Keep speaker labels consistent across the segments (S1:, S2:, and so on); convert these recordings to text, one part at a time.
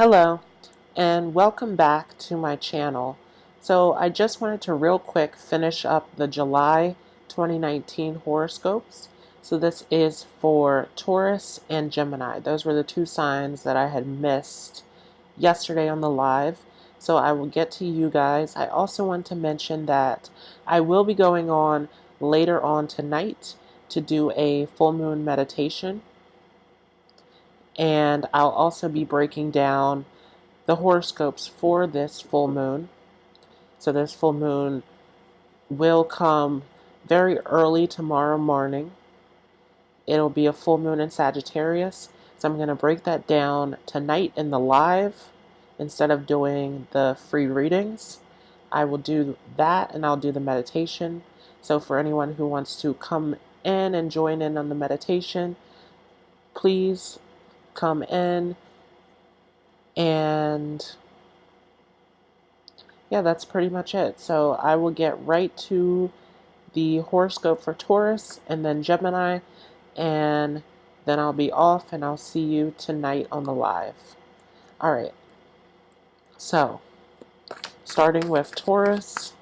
S1: Hello, and welcome back to my channel. So I just wanted to real quick finish up the July 2019 horoscopes. So this is for Taurus and Gemini. Those were the two signs that I had missed yesterday on the live. So I will get to you guys. I also want to mention that I will be going on later on tonight to do a full moon meditation. And I'll also be breaking down the horoscopes for this full moon. So this full moon will come very early tomorrow morning. It'll be a full moon in Sagittarius. So I'm going to break that down tonight in the live instead of doing the free readings. I will do that and I'll do the meditation. So for anyone who wants to come in and join in on the meditation, please come in. And yeah, that's pretty much it. So I will get right to the horoscope for Taurus and then Gemini, and then I'll be off and I'll see you tonight on the live. All right. So, starting with Taurus.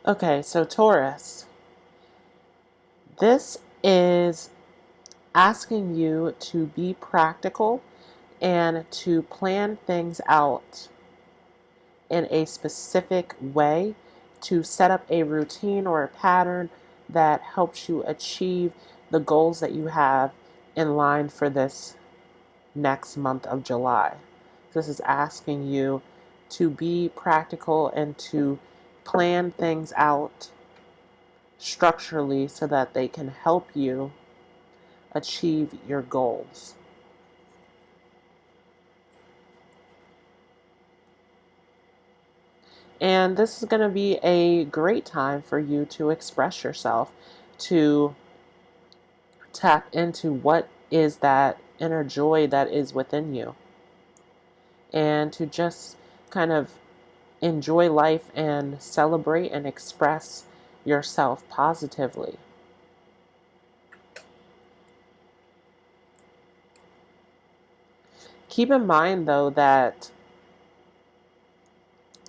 S1: Okay, so Taurus, this is asking you to be practical and to plan things out in a specific way, to set up a routine or a pattern that helps you achieve the goals that you have in line for this next month of July. This is asking you to be practical and to plan things out structurally so that they can help you achieve your goals. And this is going to be a great time for you to express yourself, to tap into what is that inner joy that is within you, and to just kind of enjoy life and celebrate and express yourself positively. Keep in mind, though, that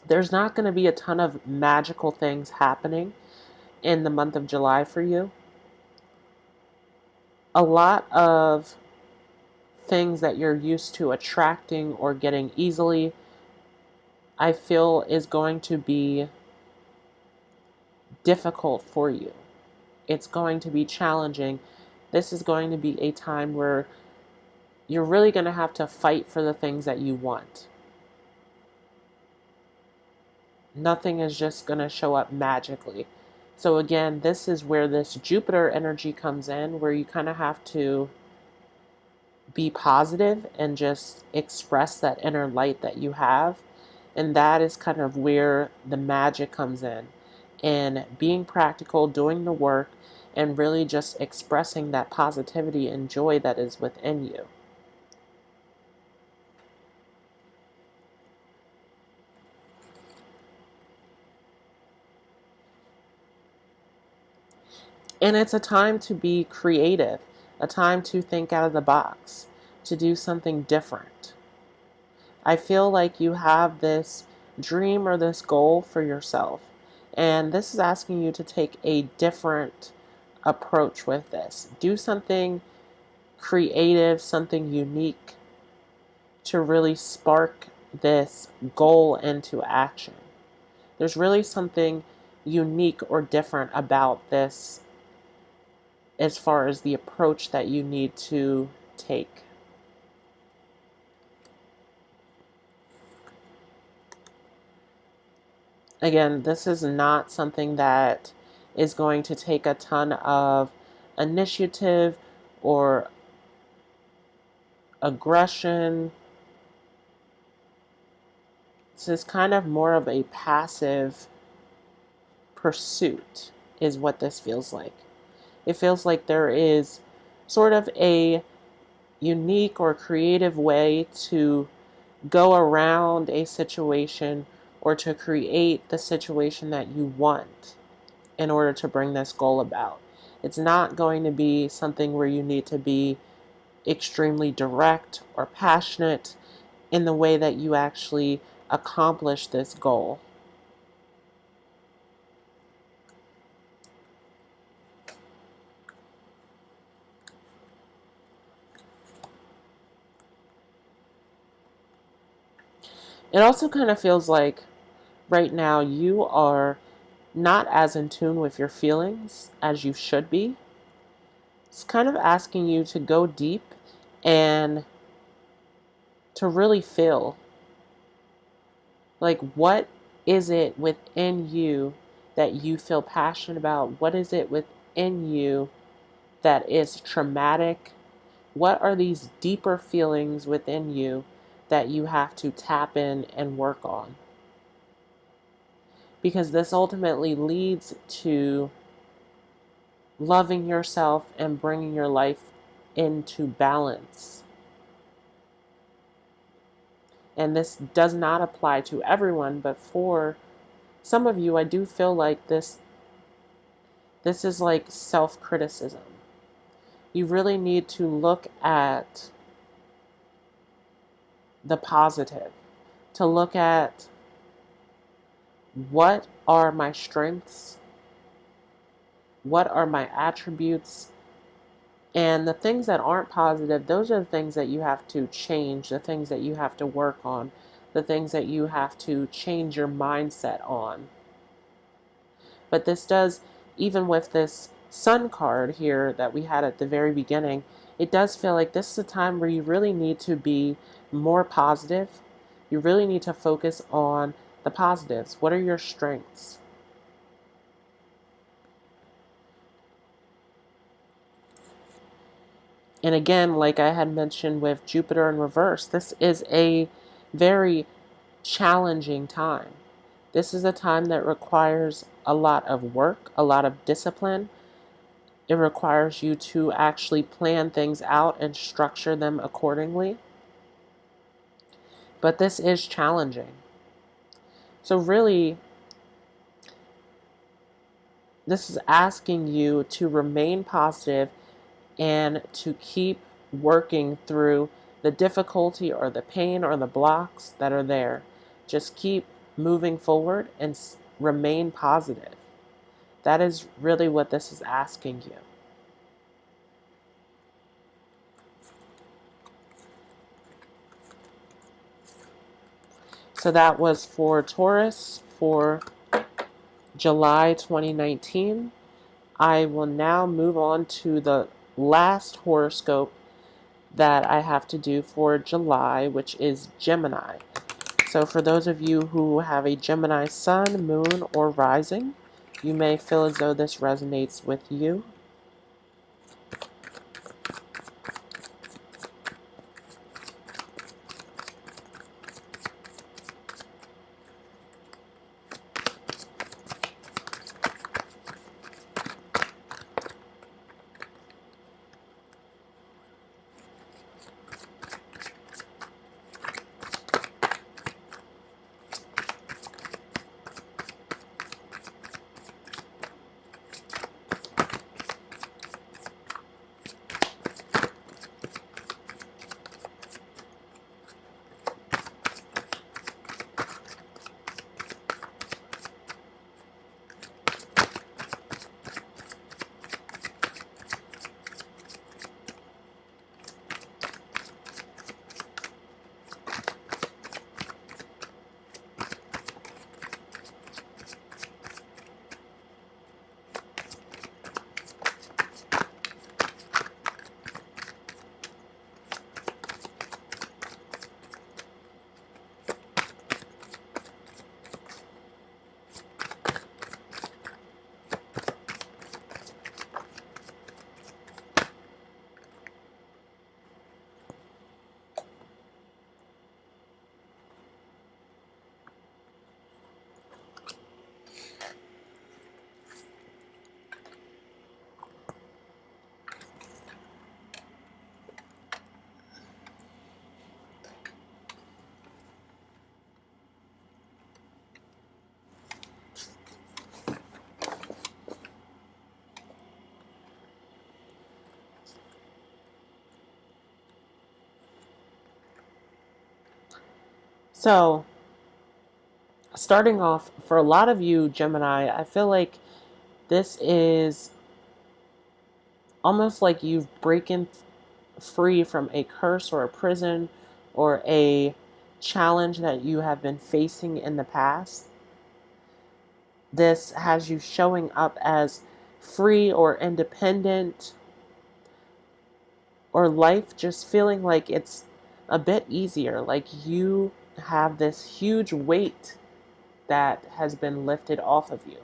S1: there's not going to be a ton of magical things happening in the month of July for you. A lot of things that you're used to attracting or getting easily, I feel is going to be difficult for you. It's going to be challenging. This is going to be a time where you're really going to have to fight for the things that you want. Nothing is just going to show up magically. So again, this is where this Jupiter energy comes in, where you kind of have to be positive and just express that inner light that you have. And that is kind of where the magic comes in. And being practical, doing the work, and really just expressing that positivity and joy that is within you. And it's a time to be creative, a time to think out of the box, to do something different. I feel like you have this dream or this goal for yourself. And this is asking you to take a different approach with this. Do something creative, something unique to really spark this goal into action. There's really something unique or different about this as far as the approach that you need to take. Again, this is not something that is going to take a ton of initiative or aggression. This is kind of more of a passive pursuit, is what this feels like. It feels like there is sort of a unique or creative way to go around a situation or to create the situation that you want in order to bring this goal about. It's not going to be something where you need to be extremely direct or passionate in the way that you actually accomplish this goal. It also kind of feels like right now you are not as in tune with your feelings as you should be. It's kind of asking you to go deep and to really feel like, what is it within you that you feel passionate about? What is it within you that is traumatic? What are these deeper feelings within you that you have to tap in and work on? Because this ultimately leads to loving yourself and bringing your life into balance. And this does not apply to everyone, but for some of you, I do feel like this is like self-criticism. You really need to look at the positive, to look at what are my strengths, what are my attributes, and the things that aren't positive, those are the things that you have to change, the things that you have to work on, the things that you have to change your mindset on. But this does, even with this Sun card here that we had at the very beginning, it does feel like this is a time where you really need to be more positive. You really need to focus on the positives. What are your strengths? And again, like I had mentioned with Jupiter in reverse, this is a very challenging time. This is a time that requires a lot of work, a lot of discipline. It requires you to actually plan things out and structure them accordingly. But this is challenging. So really, this is asking you to remain positive and to keep working through the difficulty or the pain or the blocks that are there. Just keep moving forward and remain positive. That is really what this is asking you. So that was for Taurus for July 2019. I will now move on to the last horoscope that I have to do for July, which is Gemini. So for those of you who have a Gemini sun, moon, or rising, you may feel as though this resonates with you. So starting off, for a lot of you, Gemini, I feel like this is almost like you've broken free from a curse or a prison or a challenge that you have been facing in the past. This has you showing up as free or independent, or life just feeling like it's a bit easier, like you have this huge weight that has been lifted off of you.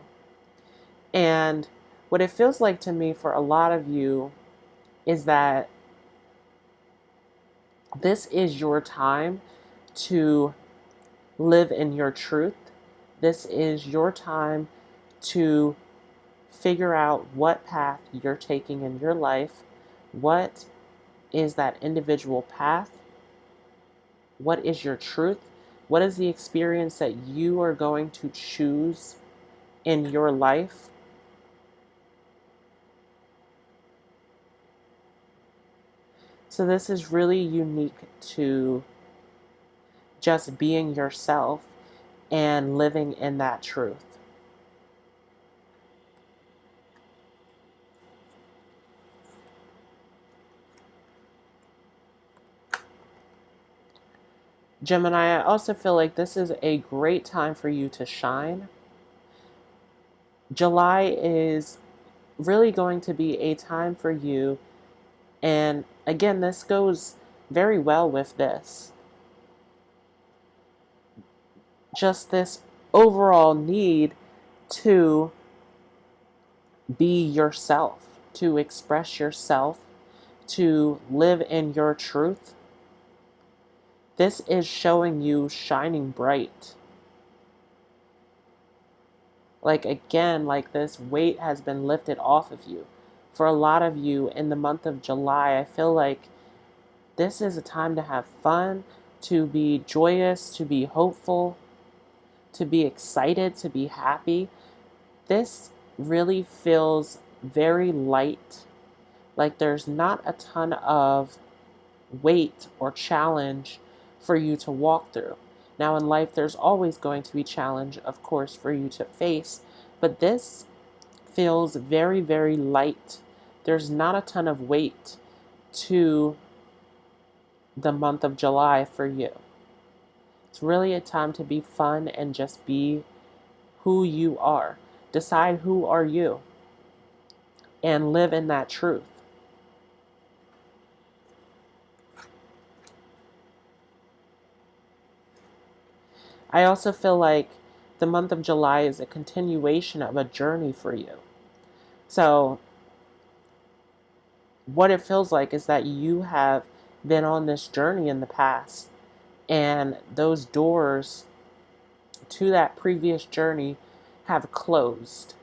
S1: And what it feels like to me for a lot of you is that this is your time to live in your truth. This is your time to figure out what path you're taking in your life. What is that individual path? What is your truth? What is the experience that you are going to choose in your life? So this is really unique to just being yourself and living in that truth. Gemini, I also feel like this is a great time for you to shine. July is really going to be a time for you. And again, this goes very well with this. Just this overall need to be yourself, to express yourself, to live in your truth. This is showing you shining bright. Like again, like this weight has been lifted off of you. For a lot of you in the month of July, I feel like this is a time to have fun, to be joyous, to be hopeful, to be excited, to be happy. This really feels very light. Like there's not a ton of weight or challenge for you to walk through. Now in life, there's always going to be challenge, of course, for you to face, but this feels very, very light. There's not a ton of weight to the month of July for you. It's really a time to be fun and just be who you are. Decide who are you and live in that truth. I also feel like the month of July is a continuation of a journey for you. So, what it feels like is that you have been on this journey in the past, and those doors to that previous journey have closed.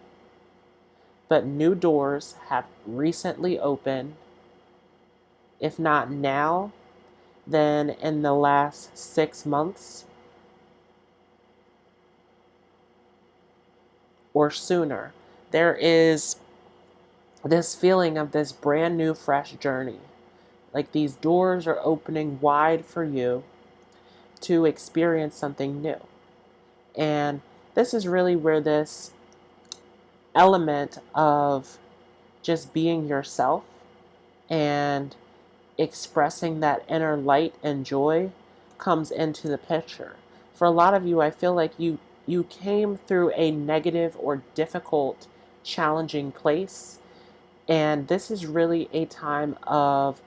S1: But new doors have recently opened. If not now, then in the last 6 months or sooner. There is this feeling of this brand new, fresh journey. Like these doors are opening wide for you to experience something new. And this is really where this element of just being yourself and expressing that inner light and joy comes into the picture. For a lot of you, I feel like you came through a negative or difficult, challenging place, and this is really a time of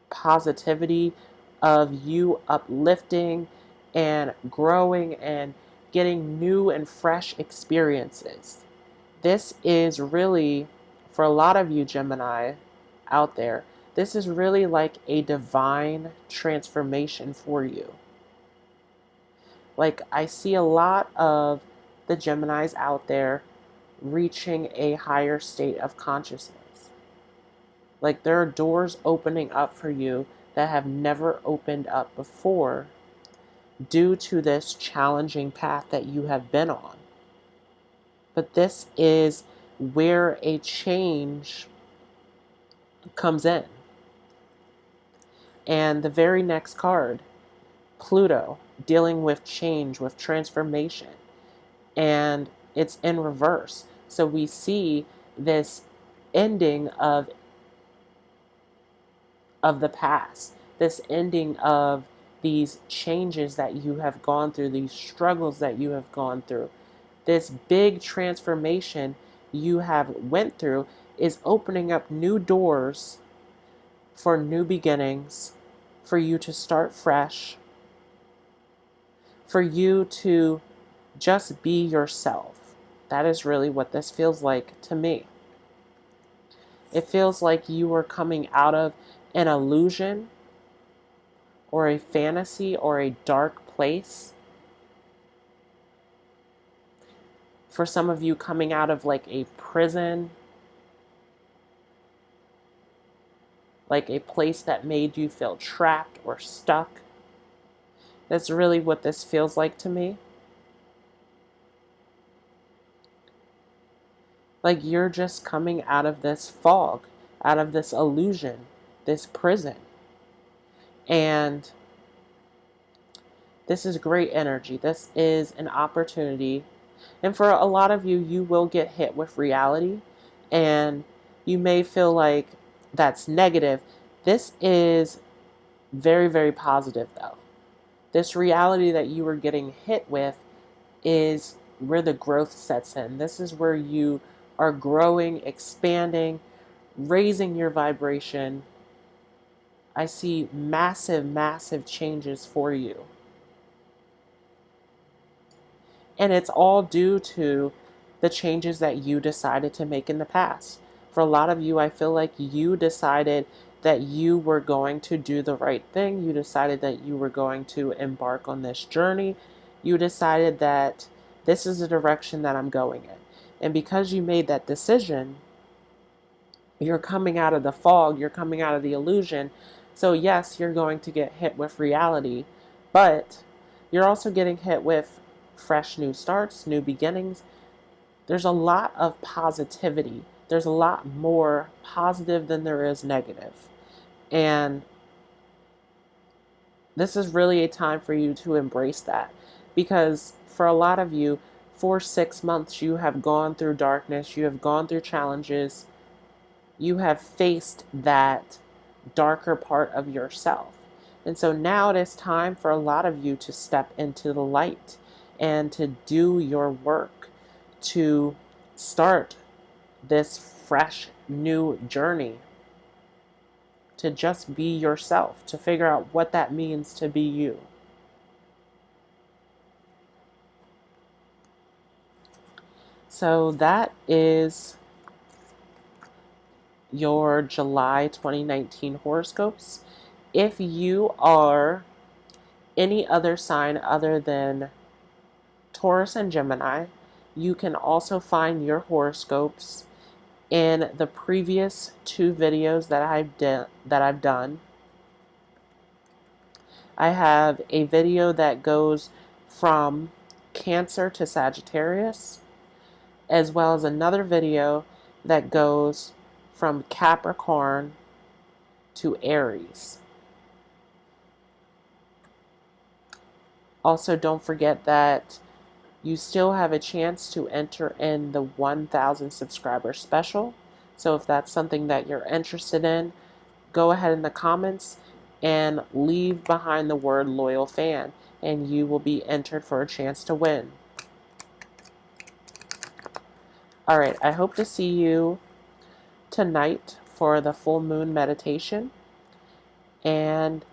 S1: positivity, of you uplifting and growing and getting new and fresh experiences. This is really, for a lot of you Gemini out there, this is really like a divine transformation for you. Like, I see a lot of the Geminis out there reaching a higher state of consciousness. Like, there are doors opening up for you that have never opened up before due to this challenging path that you have been on. But this is where a change comes in. And the very next card, Pluto, dealing with change, with transformation. And it's in reverse. So we see this ending of the past, this ending of these changes that you have gone through, these struggles that you have gone through. This big transformation you have went through is opening up new doors for new beginnings, for you to start fresh, for you to just be yourself. That is really what this feels like to me. It feels like you are coming out of an illusion or a fantasy or a dark place. For some of you, coming out of like a prison, like a place that made you feel trapped or stuck. That's really what this feels like to me. Like you're just coming out of this fog, out of this illusion, this prison. And this is great energy. This is an opportunity. And for a lot of you, you will get hit with reality. And you may feel like that's negative. This is very, very positive, though. This reality that you are getting hit with is where the growth sets in. This is where you are growing, expanding, raising your vibration. I see massive, massive changes for you. And it's all due to the changes that you decided to make in the past. For a lot of you, I feel like you decided that you were going to do the right thing. You decided that you were going to embark on this journey. You decided that this is the direction that I'm going in. And because you made that decision, you're coming out of the fog, you're coming out of the illusion. So yes, you're going to get hit with reality, but you're also getting hit with fresh new starts, new beginnings. There's a lot of positivity. There's a lot more positive than there is negative. And this is really a time for you to embrace that, because for a lot of you, for 6 months, you have gone through darkness, you have gone through challenges, you have faced that darker part of yourself. And so now it is time for a lot of you to step into the light and to do your work, to start this fresh new journey, to just be yourself, to figure out what that means to be you. So that is your July 2019 horoscopes. If you are any other sign other than Taurus and Gemini, you can also find your horoscopes in the previous 2 videos that I've done. I have a video that goes from Cancer to Sagittarius, as well as another video that goes from Capricorn to Aries. Also, don't forget that you still have a chance to enter in the 1,000 subscriber special. So if that's something that you're interested in, go ahead in the comments and leave behind the word loyal fan, and you will be entered for a chance to win. All right, I hope to see you tonight for the full moon meditation. And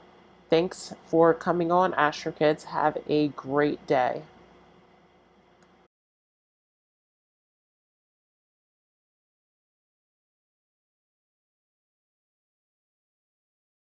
S1: thanks for coming on, Astro Kids. Have a great day.